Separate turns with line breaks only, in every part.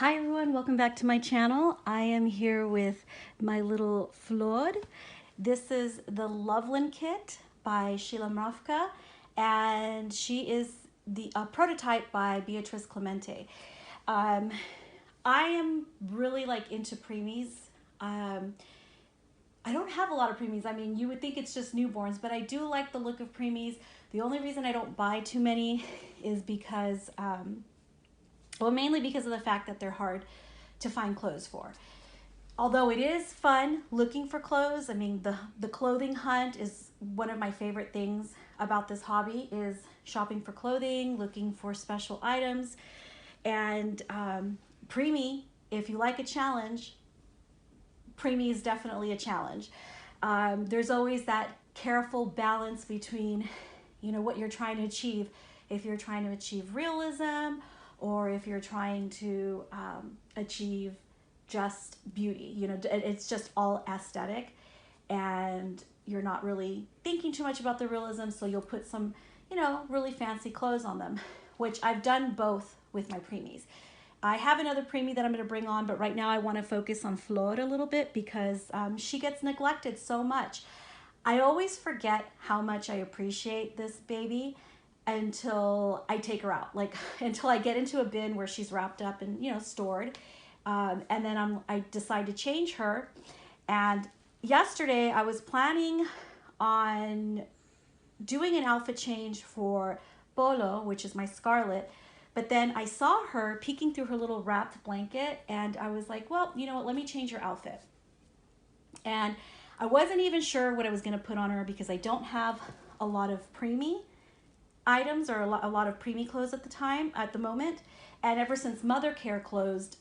Hi everyone, welcome back to my channel. I am here with my little Flor. This is the Lovelyn kit by Sheila Mrofka, and she is the prototype by Beatriz Clemente. I am really like into preemies. I don't have a lot of preemies. I mean, you would think it's just newborns, but I do like the look of preemies. The only reason I don't buy too many is because well, mainly because of the fact that they're hard to find clothes for. Although it is fun looking for clothes. I mean, the clothing hunt is one of my favorite things about this hobby, is shopping for clothing, looking for special items. And preemie, if you like a challenge, preemie is definitely a challenge. There's always that careful balance between, you know, what you're trying to achieve. If you're trying to achieve realism, or if you're trying to achieve just beauty, you know, it's just all aesthetic, and you're not really thinking too much about the realism, so you'll put some, you know, really fancy clothes on them, which I've done both with my preemies. I have another preemie that I'm going to bring on, but right now I want to focus on Flor a little bit because she gets neglected so much. I always forget how much I appreciate this baby until I take her out, like until I get into a bin where she's wrapped up and, you know, stored. And then I decide to change her. And yesterday I was planning on doing an outfit change for Bolo, which is my Scarlet. But then I saw her peeking through her little wrapped blanket, and I was like, well, you know what, let me change her outfit. And I wasn't even sure what I was going to put on her because I don't have a lot of preemie items or a lot of preemie clothes at the moment. And ever since Mother Care closed,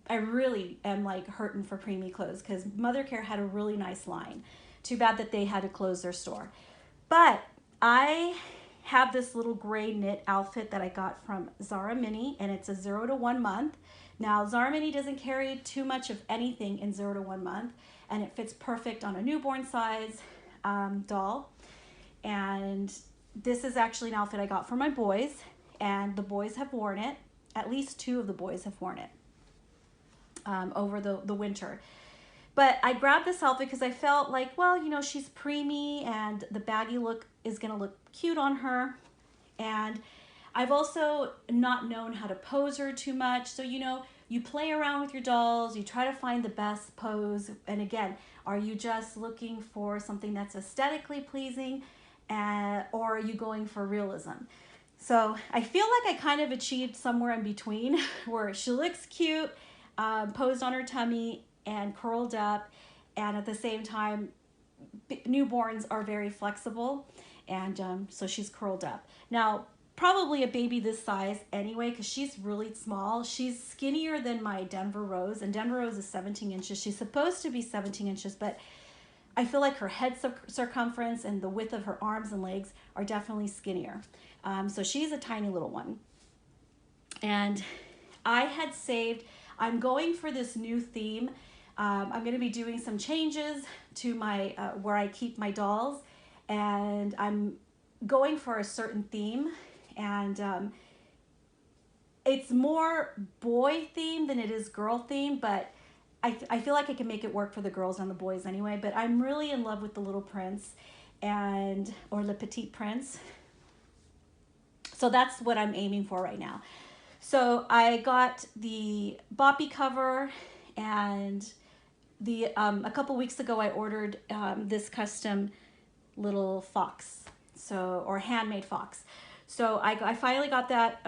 I really am like hurting for preemie clothes because Mother Care had a really nice line. Too bad that they had to close their store. But I have this little gray knit outfit that I got from Zara Mini, and it's a 0 to 1 month. Now, Zara Mini doesn't carry too much of anything in 0 to 1 month, and it fits perfect on a newborn size doll. And this is actually an outfit I got for my boys, and the boys have worn it. At least 2 of the boys have worn it over the winter. But I grabbed this outfit because I felt like, well, you know, she's preemie and the baggy look is going to look cute on her. And I've also not known how to pose her too much. So, you know, you play around with your dolls, you try to find the best pose. And again, are you just looking for something that's aesthetically pleasing, or are you going for realism? So I feel like I kind of achieved somewhere in between where she looks cute, posed on her tummy and curled up, and at the same time newborns are very flexible, and so she's curled up. Now, probably a baby this size anyway, because she's really small. She's skinnier than my Denver Rose, and Denver Rose is 17 inches. She's supposed to be 17 inches, but I feel like her head circumference and the width of her arms and legs are definitely skinnier. So she's a tiny little one. And I had saved, I'm going for this new theme. I'm going to be doing some changes to my where I keep my dolls, and I'm going for a certain theme, and it's more boy theme than it is girl theme, but I feel like I can make it work for the girls and the boys anyway. But I'm really in love with the Little Prince, or Le Petit Prince. So that's what I'm aiming for right now. So I got the boppy cover, and a couple weeks ago I ordered this custom little fox, or handmade fox. So I finally got that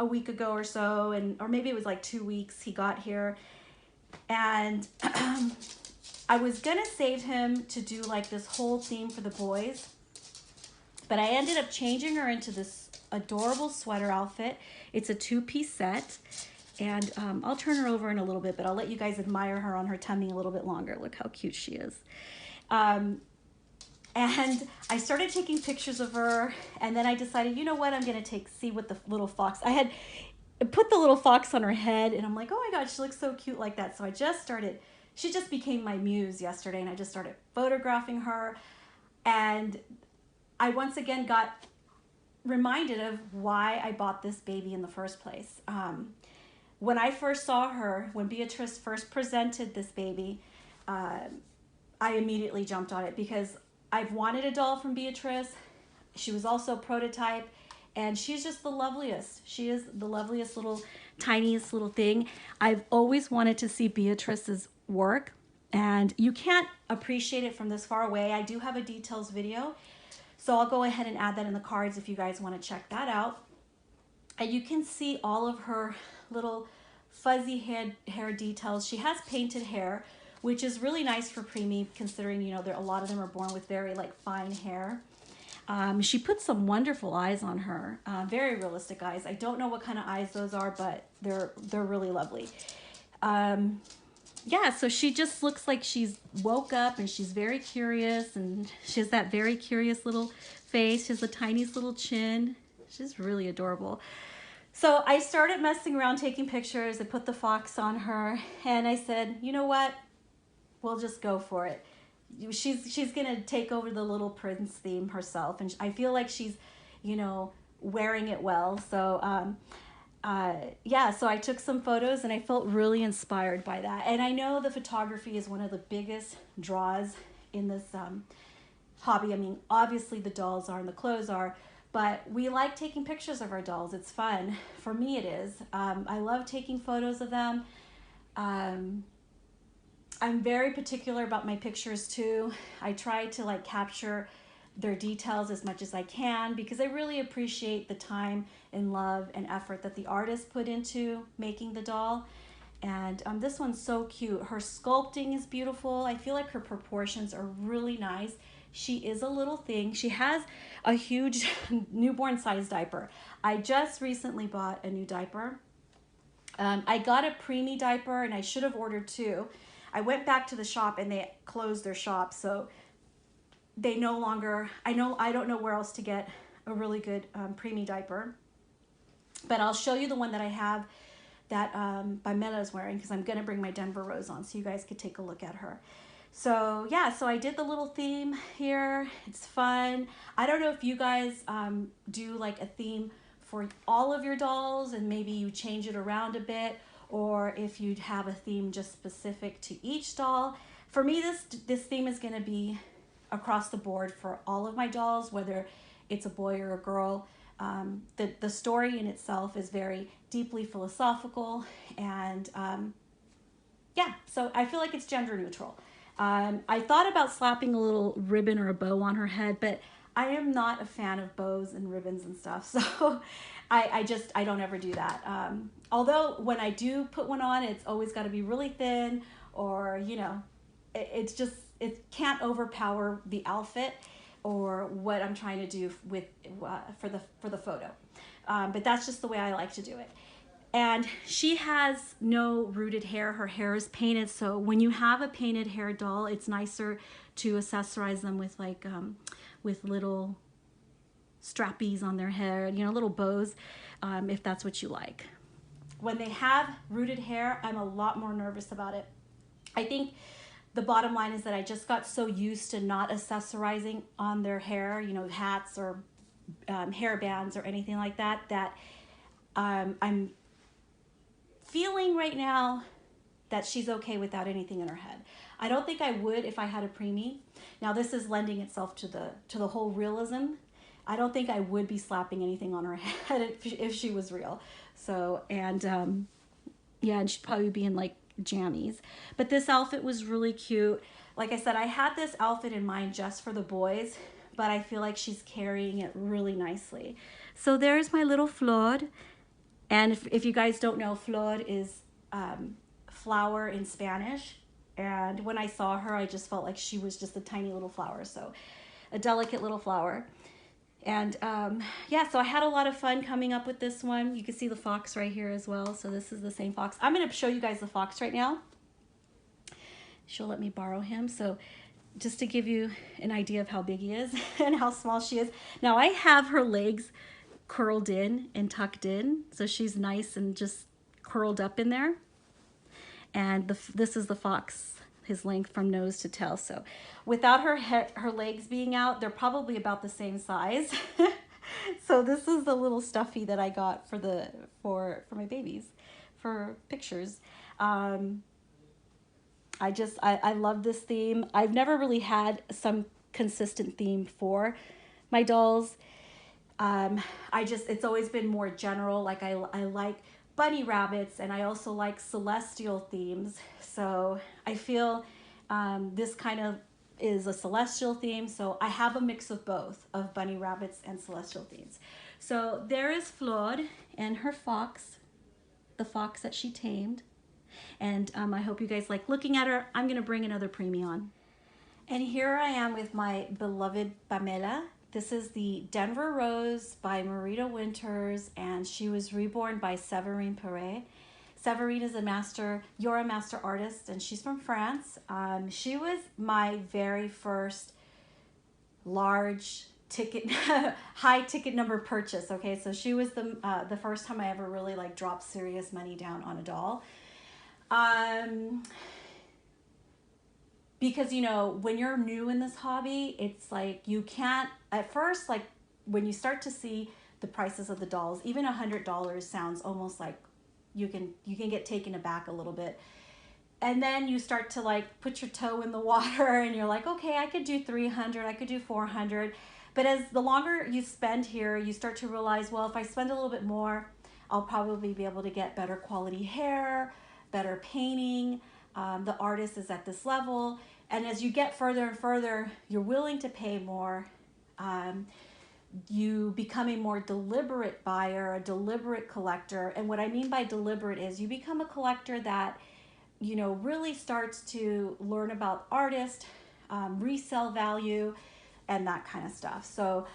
a week ago or so, or maybe it was like 2 weeks he got here. And I was gonna save him to do like this whole theme for the boys, but I ended up changing her into this adorable sweater outfit. It's a 2-piece set, and I'll turn her over in a little bit, but I'll let you guys admire her on her tummy a little bit longer. Look how cute she is. And I started taking pictures of her, and then I decided, you know what, I'm gonna see what the little fox, I had put the little fox on her head, and I'm like, oh my God, she looks so cute like that. So I just started, she just became my muse yesterday, and I just started photographing her. And I once again got reminded of why I bought this baby in the first place. when I first saw her, when Beatriz first presented this baby, I immediately jumped on it because I've wanted a doll from Beatriz. She was also a prototype, and she's just the loveliest. She is the loveliest little, tiniest little thing. I've always wanted to see Beatriz's work, and you can't appreciate it from this far away. I do have a details video, so I'll go ahead and add that in the cards if you guys want to check that out. And you can see all of her little fuzzy hair details. She has painted hair, which is really nice for preemie, considering, you know, a lot of them are born with very like fine hair. She put some wonderful eyes on her, very realistic eyes. I don't know what kind of eyes those are, but they're really lovely. Yeah, so she just looks like she's woke up and she's very curious, and she has that very curious little face. She has the tiniest little chin. She's really adorable. So I started messing around, taking pictures. I put the fox on her, and I said, you know what? We'll just go for it. She's gonna take over the little prince theme herself, and I feel like she's, you know, wearing it well. So yeah, so I took some photos and I felt really inspired by that. And I know the photography is one of the biggest draws in this hobby. I mean, obviously the dolls are and the clothes are, but we like taking pictures of our dolls. It's fun. For me, it is. I love taking photos of them. I'm very particular about my pictures too. I try to like capture their details as much as I can because I really appreciate the time and love and effort that the artist put into making the doll. And this one's so cute. Her sculpting is beautiful. I feel like her proportions are really nice. She is a little thing. She has a huge newborn size diaper. I just recently bought a new diaper. I got a preemie diaper and I should have ordered two. I went back to the shop and they closed their shop, so they no longer, I don't know where else to get a really good preemie diaper. But I'll show you the one that I have that Pamela is wearing, because I'm going to bring my Denver Rose on so you guys could take a look at her. So yeah, so I did the little theme here. It's fun. I don't know if you guys do like a theme for all of your dolls and maybe you change it around a bit, or if you'd have a theme just specific to each doll. For me, this theme is going to be across the board for all of my dolls, whether it's a boy or a girl. The story in itself is very deeply philosophical, and yeah, so I feel like it's gender neutral. I thought about slapping a little ribbon or a bow on her head, but I am not a fan of bows and ribbons and stuff, so I don't ever do that. Although when I do put one on, it's always got to be really thin, or, you know, it can't overpower the outfit or what I'm trying to do with for the photo. But that's just the way I like to do it. And she has no rooted hair. Her hair is painted, so when you have a painted hair doll, it's nicer to accessorize them with like with little strappies on their hair, you know, little bows, if that's what you like. When they have rooted hair, I'm a lot more nervous about it. I think the bottom line is that I just got so used to not accessorizing on their hair, you know, hats or hair bands or anything like that, that I'm feeling right now that she's okay without anything in her head. I don't think I would if I had a preemie. Now this is lending itself to the whole realism. I don't think I would be slapping anything on her head if she was real. So, and yeah, and she'd probably be in like jammies. But this outfit was really cute. Like I said, I had this outfit in mind just for the boys, but I feel like she's carrying it really nicely. So there's my little flor. And if you guys don't know, flor is flower in Spanish. And when I saw her, I just felt like she was just a tiny little flower. So a delicate little flower. And yeah, so I had a lot of fun coming up with this one. You can see the fox right here as well. So this is the same fox. I'm going to show you guys the fox right now. She'll let me borrow him. So just to give you an idea of how big he is and how small she is. Now I have her legs curled in and tucked in. So she's nice and just curled up in there. And this is the fox, his length from nose to tail. So without her legs being out, they're probably about the same size. So this is the little stuffy that I got for my babies. for pictures. I love this theme. I've never really had some consistent theme for my dolls. It's always been more general. Like I like bunny rabbits, and I also like celestial themes. So I feel this kind of is a celestial theme. So I have a mix of both, of bunny rabbits and celestial themes. So there is Flor and her fox, the fox that she tamed. And I hope you guys like looking at her. I'm gonna bring another preemie on. And here I am with my beloved Pamela. This is the Denver Rose by Marita Winters, and she was reborn by Severine Piret. Severine is a master artist, and she's from France. She was my very first large ticket, high ticket number purchase. Okay, so she was the first time I ever really like dropped serious money down on a doll. Because, you know, when you're new in this hobby, it's like you can't, at first, like when you start to see the prices of the dolls, even $100 sounds almost like you can get taken aback a little bit. And then you start to like put your toe in the water and you're like, okay, I could do 300, I could do 400. But as the longer you spend here, you start to realize, well, if I spend a little bit more, I'll probably be able to get better quality hair, better painting. The artist is at this level, and as you get further and further, you're willing to pay more. You become a more deliberate buyer, a deliberate collector. And what I mean by deliberate is you become a collector that, you know, really starts to learn about artists, resale value, and that kind of stuff. So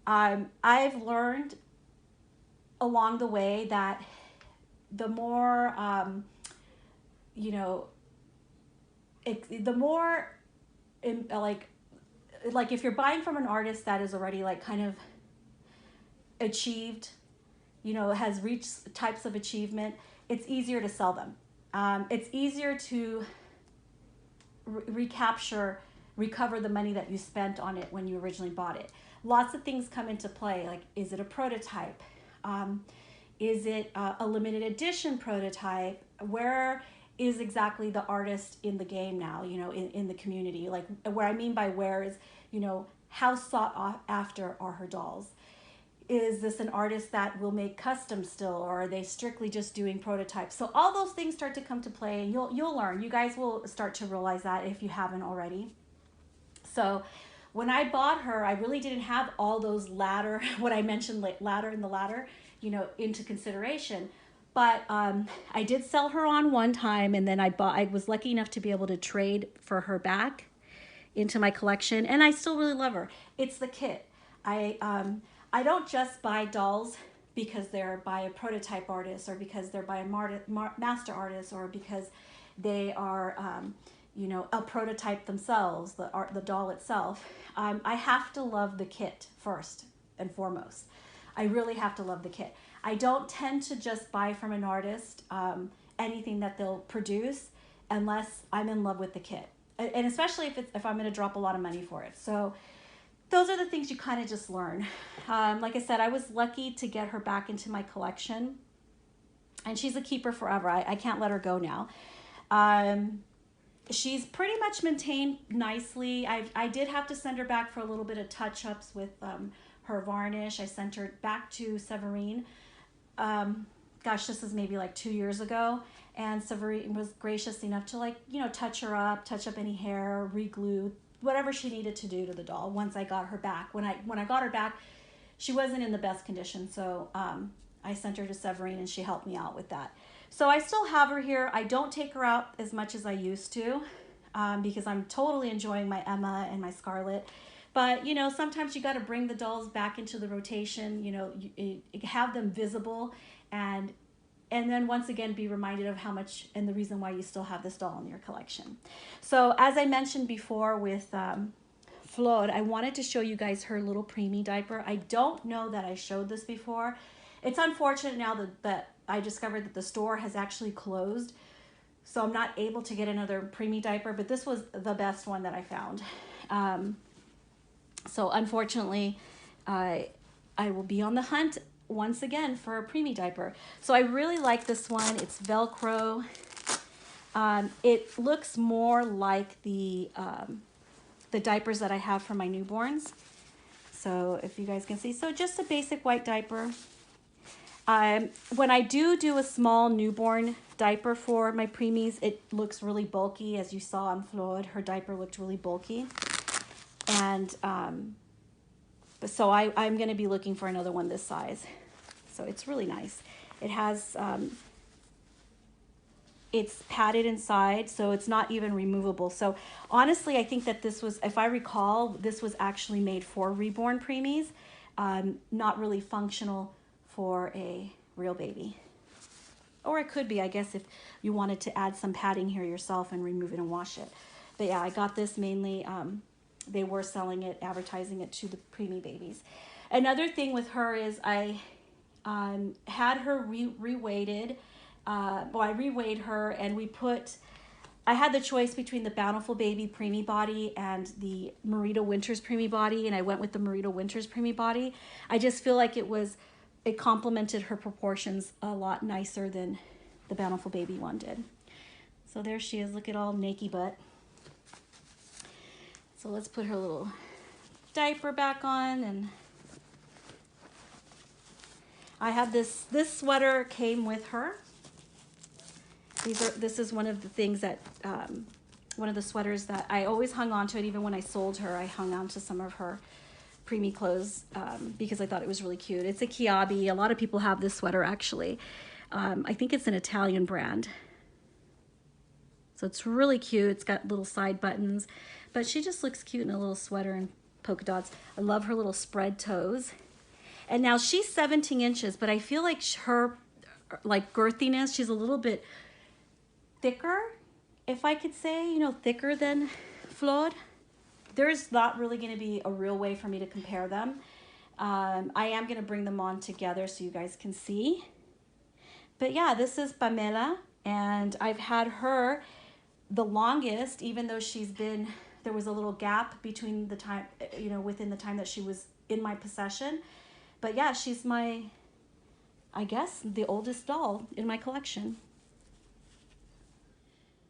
I've learned along the way that the more, you know, the more like if you're buying from an artist that is already like kind of achieved, you know, has reached types of achievement, it's easier to sell them. It's easier to recover the money that you spent on it when you originally bought it. Lots of things come into play, like is it a prototype? Is it a limited edition prototype? Where is exactly the artist in the game now, you know, in the community? Like what I mean by where is, you know, how sought after are her dolls? Is this an artist that will make custom still, or are they strictly just doing prototypes? So all those things start to come to play, and you'll learn. You guys will start to realize that if you haven't already. So when I bought her, I really didn't have all those ladder, what I mentioned, like ladder in the ladder, you know, into consideration. But I did sell her on one time, and then I was lucky enough to be able to trade for her back into my collection, and I still really love her. It's the kit. I don't just buy dolls because they're by a prototype artist, or because they're by a master artist, or because they are, you know, a prototype themselves, the doll itself. I have to love the kit first and foremost. I really have to love the kit. I don't tend to just buy from an artist anything that they'll produce unless I'm in love with the kit, and especially if I'm going to drop a lot of money for it. So those are the things you kind of just learn. Like I said, I was lucky to get her back into my collection, and she's a keeper forever. I can't let her go now. She's pretty much maintained nicely. I did have to send her back for a little bit of touch-ups with her varnish. I sent her back to Severine. Gosh, this is maybe like 2 years ago, and Severine was gracious enough to, like, you know, touch her up, touch up any hair, re-glue, whatever she needed to do to the doll once I got her back. When I got her back, she wasn't in the best condition, so I sent her to Severine, and she helped me out with that. So I still have her here. I don't take her out as much as I used to because I'm totally enjoying my Emma and my Scarlet. But, you know, sometimes you got to bring the dolls back into the rotation, you know, you have them visible, and then once again be reminded of how much and the reason why you still have this doll in your collection. So as I mentioned before with Flor, I wanted to show you guys her little preemie diaper. I don't know that I showed this before. It's unfortunate now that I discovered that the store has actually closed, so I'm not able to get another preemie diaper, but this was the best one that I found. So unfortunately, I will be on the hunt once again for a preemie diaper. So I really like this one. It's Velcro. It looks more like the diapers that I have for my newborns. So if you guys can see, so just a basic white diaper. When I do a small newborn diaper for my preemies, it looks really bulky. As you saw on Flor, her diaper looked really bulky. And so I'm going to be looking for another one this size. So it's really nice. It has, it's padded inside, so it's not even removable. So honestly, I think that this was, if I recall, this was actually made for reborn preemies, not really functional for a real baby. Or it could be, I guess, if you wanted to add some padding here yourself and remove it and wash it. But yeah, I got this mainly, they were selling it, advertising it to the preemie babies. Another thing with her is I had her re-weighted. Well, I re-weighed her, and I had the choice between the Bountiful Baby Preemie Body and the Marita Winters Preemie Body, and I went with the Marita Winters Preemie Body. I just feel like it complemented her proportions a lot nicer than the Bountiful Baby one did. So there she is. Look at all naked butt. So let's put her little diaper back on, and I have this sweater came with her. This is one of the things that, one of the sweaters that I always hung on to it. Even when I sold her, I hung on to some of her preemie clothes because I thought it was really cute. It's a Kiabi. A lot of people have this sweater actually. I think it's an Italian brand. So it's really cute. It's got little side buttons, but she just looks cute in a little sweater and polka dots. I love her little spread toes. And now she's 17 inches, but I feel like her girthiness, she's a little bit thicker, if I could say, you know, thicker than Flor. There's not really going to be a real way for me to compare them. I am going to bring them on together so you guys can see. But yeah, this is Pamela, and I've had her the longest, even though there was a little gap between the time, you know, within the time that she was in my possession. But yeah, she's I guess, the oldest doll in my collection.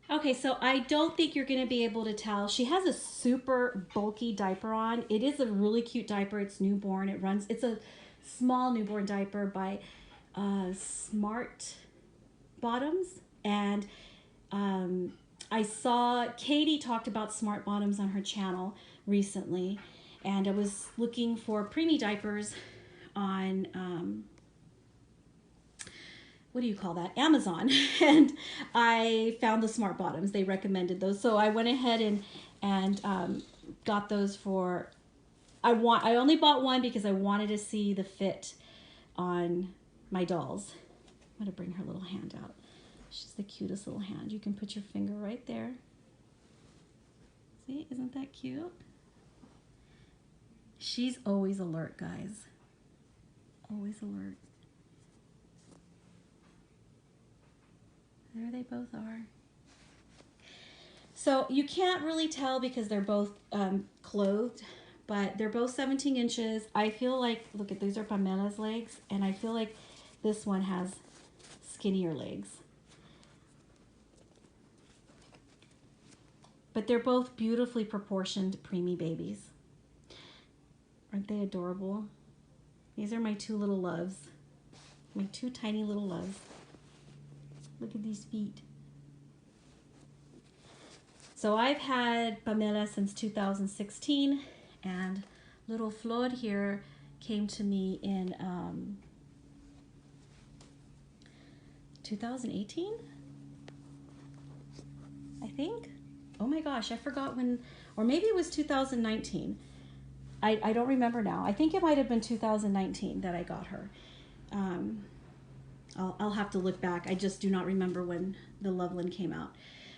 Okay, so I don't think you're going to be able to tell. She has a super bulky diaper on. It is a really cute diaper. It's newborn. It's a small newborn diaper by Smart Bottoms. And I saw Katie talked about Smart Bottoms on her channel recently. And I was looking for preemie diapers on what do you call that? Amazon. And I found the Smart Bottoms. They recommended those. So I went ahead and got those for, I only bought one because I wanted to see the fit on my dolls. I'm going to bring her little hand out. She's the cutest little hand. You can put your finger right there. See, isn't that cute? She's always alert, guys. Always alert. There they both are. So you can't really tell because they're both clothed, but they're both 17 inches. I feel like, look at, these are Pamela's legs, and I feel like this one has skinnier legs. But they're both beautifully proportioned preemie babies. Aren't they adorable? These are my two little loves. My two tiny little loves. Look at these feet. So I've had Pamela since 2016, and little Flor here came to me in 2018, I think. Oh my gosh, I forgot when, or maybe it was 2019. I don't remember now. I think it might have been 2019 that I got her. I'll have to look back. I just do not remember when the Lovelyn came out.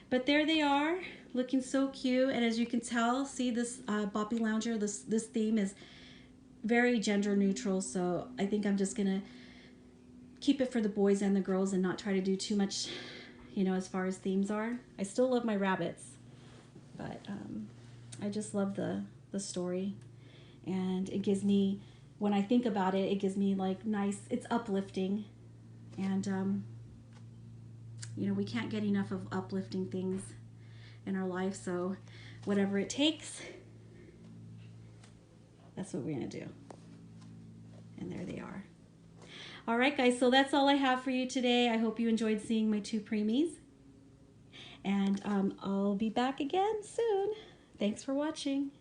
But there they are, looking so cute. And as you can tell, see this Boppy Lounger, this theme is very gender neutral. So I think I'm just gonna keep it for the boys and the girls and not try to do too much, you know, as far as themes are. I still love my rabbits, but I just love the story. And it gives me when I think about it, it gives me like nice, it's uplifting. And, you know, we can't get enough of uplifting things in our life. So whatever it takes, that's what we're going to do. And there they are. All right, guys, so that's all I have for you today. I hope you enjoyed seeing my 2 preemies. And I'll be back again soon. Thanks for watching.